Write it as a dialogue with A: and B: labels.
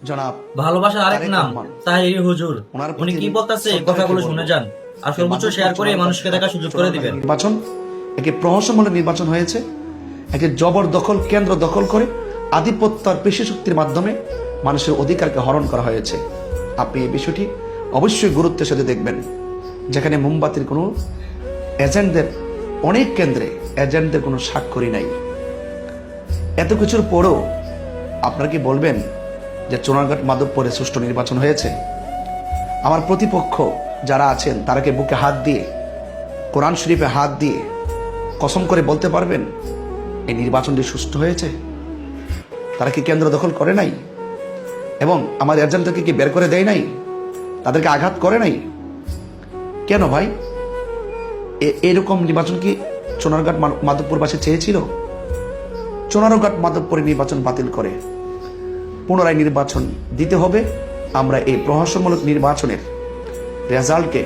A: জনাব
B: ভালোবাসার আরেক
A: তারেক
B: নাম
A: রহমান।
B: তাহিরি হুজুর।
A: ওনার
B: উনি
A: প্রতি
B: কি বলতেছে
A: শ্রদ্ধা
B: কথাগুলো
A: রেখে
B: শুনে
A: বলবো।
B: যান আর সর্বোচ্চ শেয়ার করে মানুষকে দেখার সুযোগ করে দিবেন।
A: নির্বাচন একটি প্রহসনমূলক নির্বাচন হয়েছে, একটি জবরদখল কেন্দ্র দখল করে আধিপত্য আর পেশি শক্তির মাধ্যমে মানুষের অধিকারকে হরণ করা হয়েছে। আপনি এই বিষয়টি অবশ্যই গুরুত্বের সাথে দেখবেন, যেখানে মোমবাতির কোনো এজেন্টদের, অনেক কেন্দ্রে এজেন্টদের কোনো স্বাক্ষরই নাই। এত কিছুর পরেও আপনারা কি বলবেন যে চুনারঘাট মাধবপুরে সুষ্ঠু নির্বাচন হয়েছে? আমার প্রতিপক্ষ যারা আছেন তারা কি বুকে হাত দিয়ে, কোরআন শরীফে হাত দিয়ে কসম করে বলতে পারবেন এই নির্বাচনটি সুষ্ঠু হয়েছে? তারা কি কেন্দ্র দখল করে নাই এবং আমার এজেন্টদেরকে কি বের করে দেয় নাই? তাদেরকে আঘাত করে নাই? কেন ভাই? এরকম নির্বাচন কি চুনারঘাট মাধবপুরবাসী চেয়েছিল? চুনারঘাট মাধবপুরে নির্বাচন বাতিল করে পুনরায় নির্বাচন দিতে হবে। আমরা এই প্রহসনমূলক নির্বাচনের রেজাল্টকে